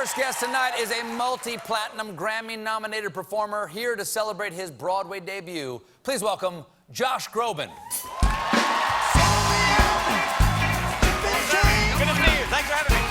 first guest tonight is a multi-platinum Grammy-nominated performer here to celebrate his Broadway debut. Please welcome Josh Groban. Good to see you. Thanks for having me.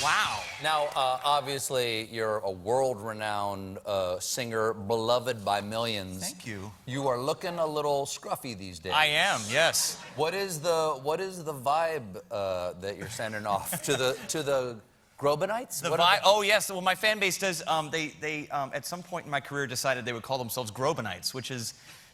Wow. Now, obviously, you're a world-renowned singer, beloved by millions. Thank you. You are looking a little scruffy these days. I am, yes. What is the vibe that you're sending off to the Grobanites? The vibe. Oh yes. Well, my fan base does. They at some point in my career decided they would call themselves Grobanites, which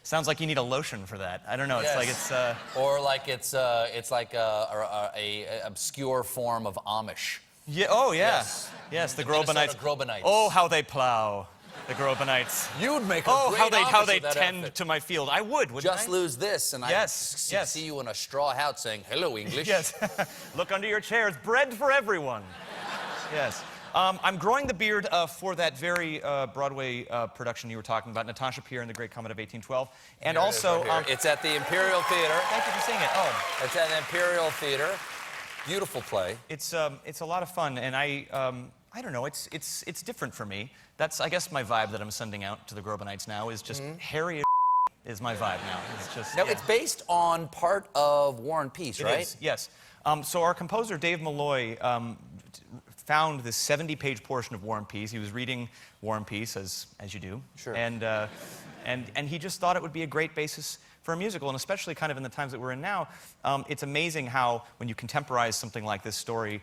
sounds like you need a lotion for that. I don't know. Yes. It's like it's. Or like it's like a obscure form of Amish. Yeah. Oh yeah. Yes. The Minnesota Grobanites. Grobanites. Oh, how they plow. The Grobanites. You'd make a Oh, great how Amish they with that tend outfit. to my field. I would, wouldn't Just I? lose this, and Yes, I see you in a straw hat saying, "Hello, English." Yes. Look under your chairs. Bread for everyone. Yes. I'm growing the beard for that very Broadway production you were talking about, Natasha, Pierre the Great Comet of 1812. And Here also... it is right here. It's at the Imperial Theater. Thank you for seeing it. Oh. It's at the Imperial Theater. Beautiful play. It's a lot of fun, and I don't know, it's different for me. That's, I guess, my vibe that I'm sending out to the Grobanites now is just hairy is my vibe now. It's just... Now, yeah. it's based on part of War and Peace, right? It is, yes. So our composer, Dave Malloy, found this 70-page portion of War and Peace. He was reading War and Peace, as you do. Sure. And he just thought it would be a great basis for a musical, and especially kind of in the times that we're in now, it's amazing how, when you contemporize something like this story,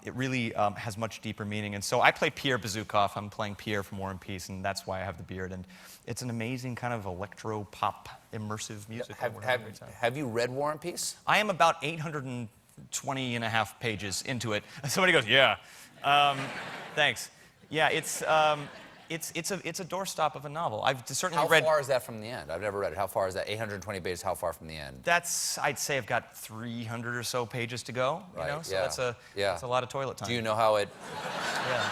it really has much deeper meaning. And so I play Pierre Bezukoff. I'm playing Pierre from War and Peace, and that's why I have the beard. And it's an amazing kind of electro-pop, immersive musical. Have you read War and Peace? I am about 820 and a half pages into it. Somebody goes, yeah. Thanks. Yeah, it's a doorstop of a novel. I've certainly read... How far is that from the end? I've never read it. How far is that? 820 pages, how far from the end? That's, I'd say I've got 300 or so pages to go, you know? So that's a lot of toilet time. Do you know how it... Yeah.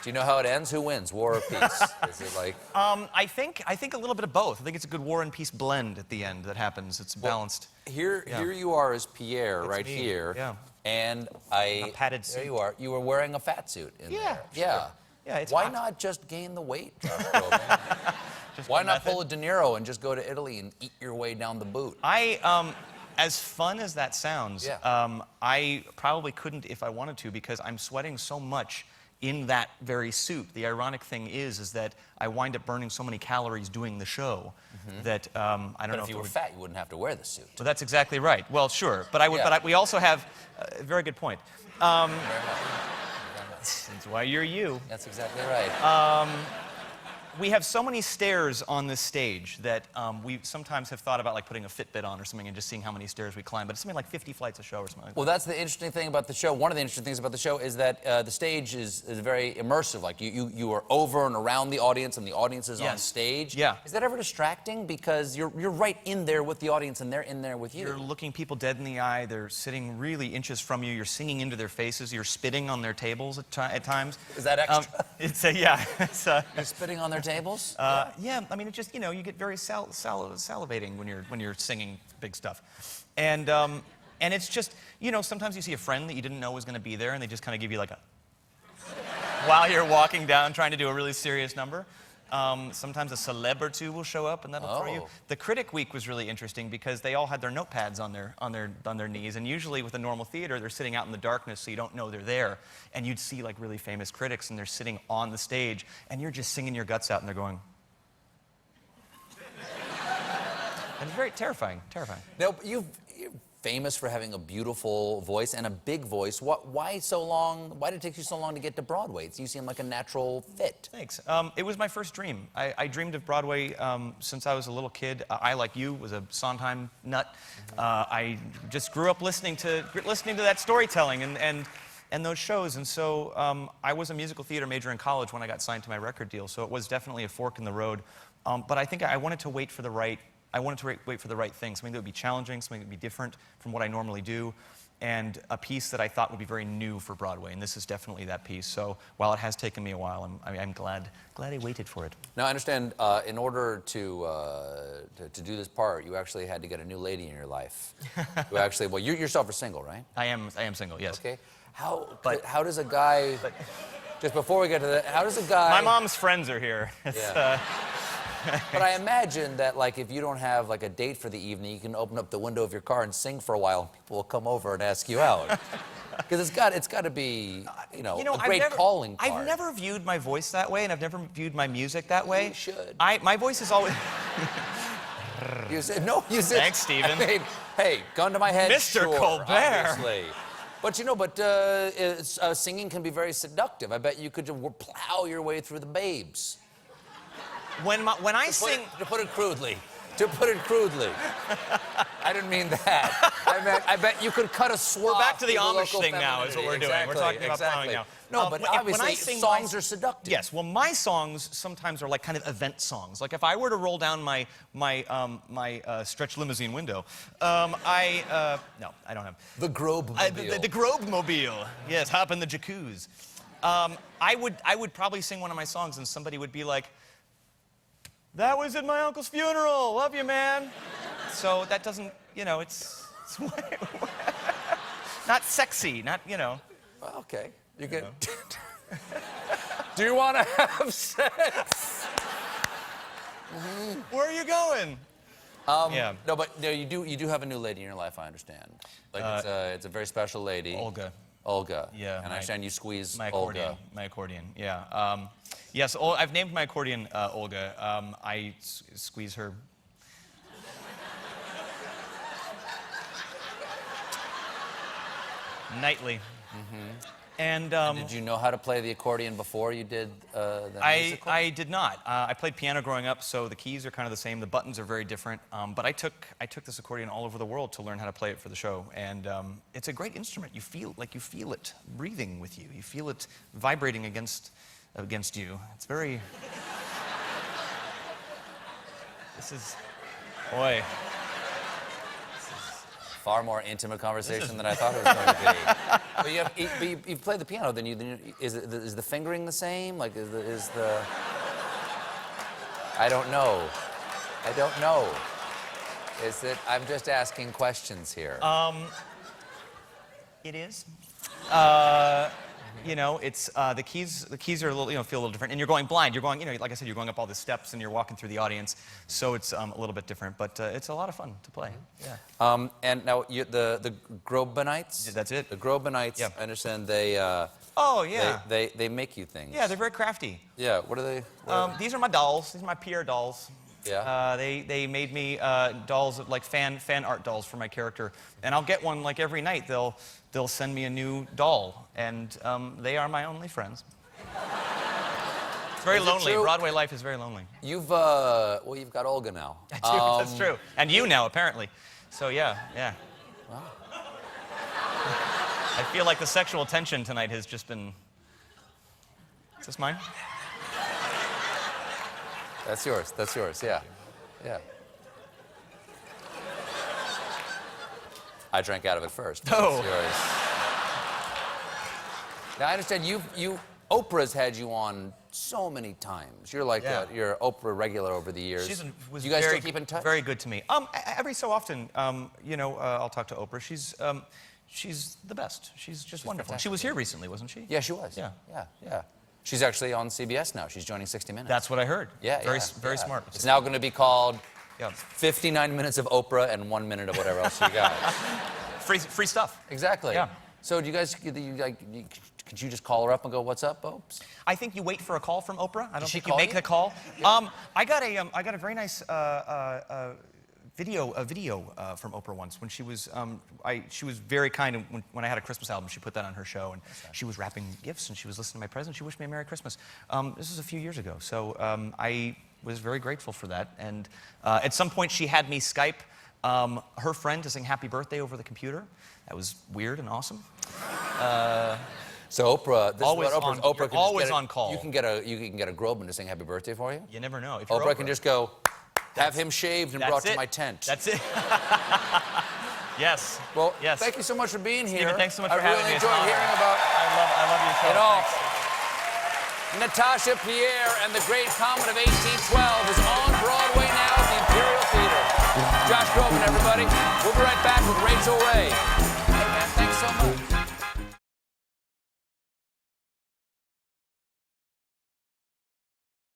Do you know how it ends? Who wins, war or peace? Is it like... I think a little bit of both. I think it's a good war and peace blend at the end that happens. It's balanced. Here you are as Pierre, right me. here. Yeah. And A padded suit. There you are. You were wearing a fat suit in there. Sure. Yeah. Yeah, it's Why hot. not just gain the weight, Josh Groban? Why not pull a De Niro and just go to Italy and eat your way down the boot? As fun as that sounds, I probably couldn't if I wanted to, because I'm sweating so much in that very suit. The ironic thing is that I wind up burning so many calories doing the show that I don't know. But if you were fat, you wouldn't have to wear the suit. Well, that's exactly right. Well, sure, but I would. Yeah. But we also have a very good point. That's why you're you. That's exactly right. We have so many stairs on this stage that we sometimes have thought about like putting a Fitbit on or something and just seeing how many stairs we climb. But it's something like 50 flights of show or something like that. Well, that's the interesting thing about the show. One of the interesting things about the show is that the stage is very immersive. Like you are over and around the audience, and the audience is on stage. Yeah. Is that ever distracting? Because you're right in there with the audience, and they're in there with you. You're looking people dead in the eye. They're sitting really inches from you. You're singing into their faces. You're spitting on their tables at times. Is that extra? You're spitting on their tables? Yeah, I mean, it just, you get very salivating when you're singing big stuff. And it's just, sometimes you see a friend that you didn't know was going to be there, and they just kind of give you like a... while you're walking down trying to do a really serious number. Sometimes a celeb or two will show up, and that'll throw you. The Critic Week was really interesting because they all had their notepads on their knees, and usually with a normal theater, they're sitting out in the darkness, so you don't know they're there. And you'd see like really famous critics, and they're sitting on the stage, and you're just singing your guts out, and they're going... And it's very terrifying. Now, you're famous for having a beautiful voice and a big voice. Why so long? Why did it take you so long to get to Broadway? You seem like a natural fit. Thanks. It was my first dream. I dreamed of Broadway since I was a little kid. I, like you, was a Sondheim nut. I just grew up listening to that storytelling and those shows. And so I was a musical theater major in college when I got signed to my record deal. So it was definitely a fork in the road. But I think I wanted to wait for the right thing, something that would be challenging, something that would be different from what I normally do. and a piece that I thought would be very new for Broadway, and this is definitely that piece. So while it has taken me a while, I'm glad I waited for it. Now, I understand in order to do this part, you actually had to get a new lady in your life. You actually, well, you yourself are single, right? I am single, yes. Okay. How does a guy, just before we get to that, how does a guy... My mom's friends are here. Yeah. But I imagine that, like, if you don't have, like, a date for the evening, you can open up the window of your car and sing for a while, and people will come over and ask you out. Because it's got to be, you know, a great calling card. I've never viewed my voice that way, and I've never viewed my music that way. You should. My voice is always... You said, no, you said... Thanks, Stephen. I mean, hey, gun to my head, Mr. sure, Colbert. Obviously. But, you know, singing can be very seductive. I bet you could plow your way through the babes. When I sing... To put it crudely. I didn't mean that. I bet you could cut a swath. We're back to the through Amish thing now, is what we're doing. We're talking about plowing now. No, but obviously songs are seductive. Yes, well, my songs sometimes are like kind of event songs. Like if I were to roll down my stretch limousine window, no, I don't have. The Groban-mobile. The Groban-mobile. Yes, hop in the jacuzzi. I would probably sing one of my songs and somebody would be like, "That was at my uncle's funeral. Love you, man." So that doesn't, you know, it's not sexy, not, you know. Well, okay. You get. Do you want to have sex? Where are you going? Yeah. No, but no, you do have a new lady in your life. I understand. Like it's a very special lady. Olga. Yeah. And I understand you squeeze my accordion. Olga. My accordion. Yeah. Yes. I've named my accordion Olga. I squeeze her. Nightly. And did you know how to play the accordion before you did the musical? I did not. I played piano growing up, so the keys are kind of the same. The buttons are very different. But I took this accordion all over the world to learn how to play it for the show. And it's a great instrument. You feel it breathing with you. You feel it vibrating against you. It's very. This is, boy. Far more intimate conversation than I thought it was going to be. But you've played the piano, then is the fingering the same? Like, is the... I don't know. Is it... I'm just asking questions here. It is. You know, it's the keys are a little, feel a little different, and you're going blind. You're going, like I said, you're going up all the steps, and you're walking through the audience, so it's a little bit different, but it's a lot of fun to play. Yeah. And now the Grobanites. Yeah, that's it. The Grobanites. Yeah. I understand they. Oh yeah. They make you things. Yeah, they're very crafty. Yeah. What are they? These are my dolls. These are my Pierre dolls. Yeah. They made me dolls, like fan art dolls for my character, and I'll get one like every night. They'll send me a new doll, and they are my only friends. It's very lonely. Broadway life is very lonely. You've got Olga now. That's true. And you now, apparently. So yeah. Wow. I feel like the sexual tension tonight has just been. Is this mine? That's yours, yeah. Yeah. I drank out of it first. Oh. It's yours. Now, I understand Oprah's had you on so many times. You're like you're Oprah regular over the years. Was you guys very, still keep in touch? Very good to me. Every so often, I'll talk to Oprah. She's the best. She's wonderful. Fantastic. She was here recently, wasn't she? Yeah, she was. Yeah. She's actually on CBS now. She's joining 60 Minutes. That's what I heard. Yeah, very smart. It's now going to be called 59 minutes of Oprah and 1 minute of whatever else you got. Free stuff. Exactly. Yeah. So do you guys, could you just call her up and go, "What's up, Opes?" I think you wait for a call from Oprah. I don't think you call make you? the call. Yeah. I got a very nice video from Oprah once when she was very kind, and when I had a Christmas album, she put that on her show, and she was wrapping gifts, and she was listening to my present. She wished me a Merry Christmas. This was a few years ago, so I was very grateful for that. And at some point, she had me Skype her friend to sing Happy Birthday over the computer. That was weird and awesome. So Oprah, this always is what Oprah can always just on call. You can get a Groban to sing Happy Birthday for you. You never know. If Oprah can just go, have him shaved and brought to my tent. That's it. Yes. Well, yes. thank you so much for being here. Stephen, thanks so much for having me. I It's really an enjoyed honor. hearing about I love your show. it all. Thanks. Natasha, Pierre, and the Great Comet of 1812 is on Broadway now at the Imperial Theater. Josh Groban, everybody. We'll be right back with Rachel Ray.